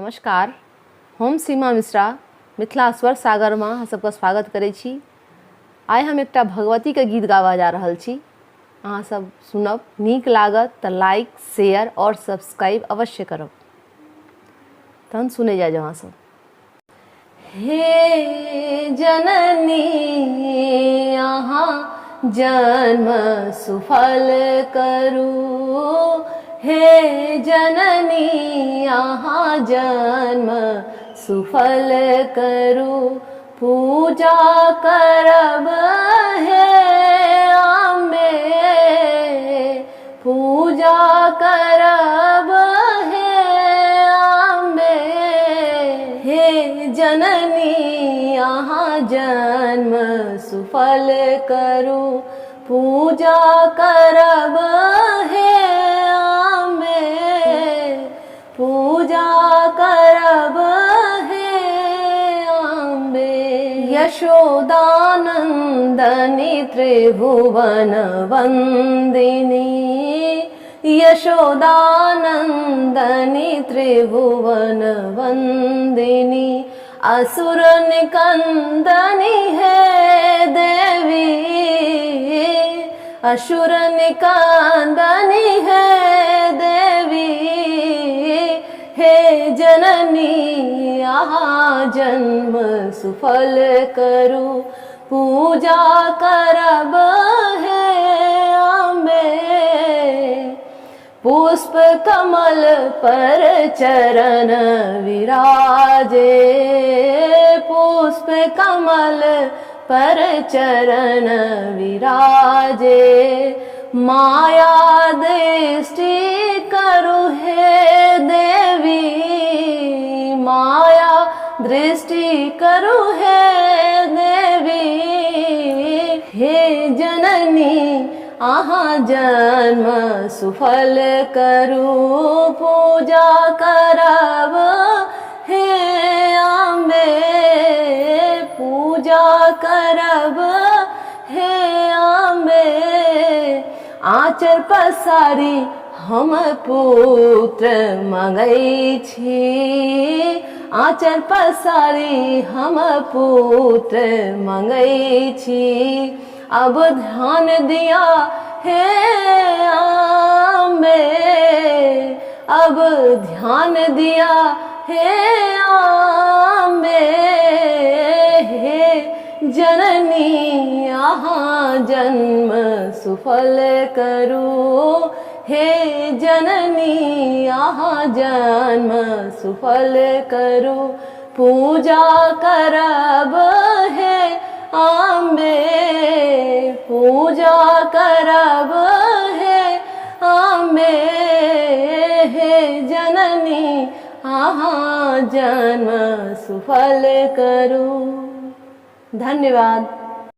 नमस्कार, हम सीमा मिश्रा मिथिला स्वर सागर में अहाँ सबके स्वागत करै छी। आइ हम एकटा भगवती के गीत गावा जा रहल छी। अहाँ सब सुनब, नीक लागत तऽ लाइक, शेयर और सब्सक्राइब अवश्य करब। तहन सुने जा अहाँ सब। हे जननी अहाँ जन्म सुफल करू, हे जननी अहाँ जन्म सुफल करू, पूजा करब हे अम्बे, पूजा करब हे अम्बे, हे जननी अहाँ जन्म सुफल करू, पूजा करब हे अम्बे, पूजा करब हे अम्बे। यशोदानंदनी त्रिभुवन वंदिनी, यशोदानंदनी त्रिभुवन वंदिनी, असुर निकंदनी है देवी, असुर निकंदनी है देवी, हे जननी अहाँ जन्म सुफल करू, पूजा करब हे अम्बे, पुष्प कमल पर चरण विराजे, पुष्प कमल पर चरण विराजे, माया दृष्टि करु हे देवी, माया दृष्टि करु हे देवी, हे जननी अहाँ जन्म सुफल करू, पूजा करब हे अम्बे, पूजा करब हे अम्बे। आँचर पसारी हम पुत्र मंगै छी, आँचर पसारी हम पुत्र मंगै छी, अब ध्यान दिया हे अम्बे, अब ध्यान दिया हे अम्बे, हे जननी अहाँ जन्म सुफल करू, हे जननी अहाँ जन्म सुफल करू, पूजा करब हे अम्बे, पूजा करब हे अम्बे, हे जननी अहाँ जन्म सुफल करू। धन्यवाद।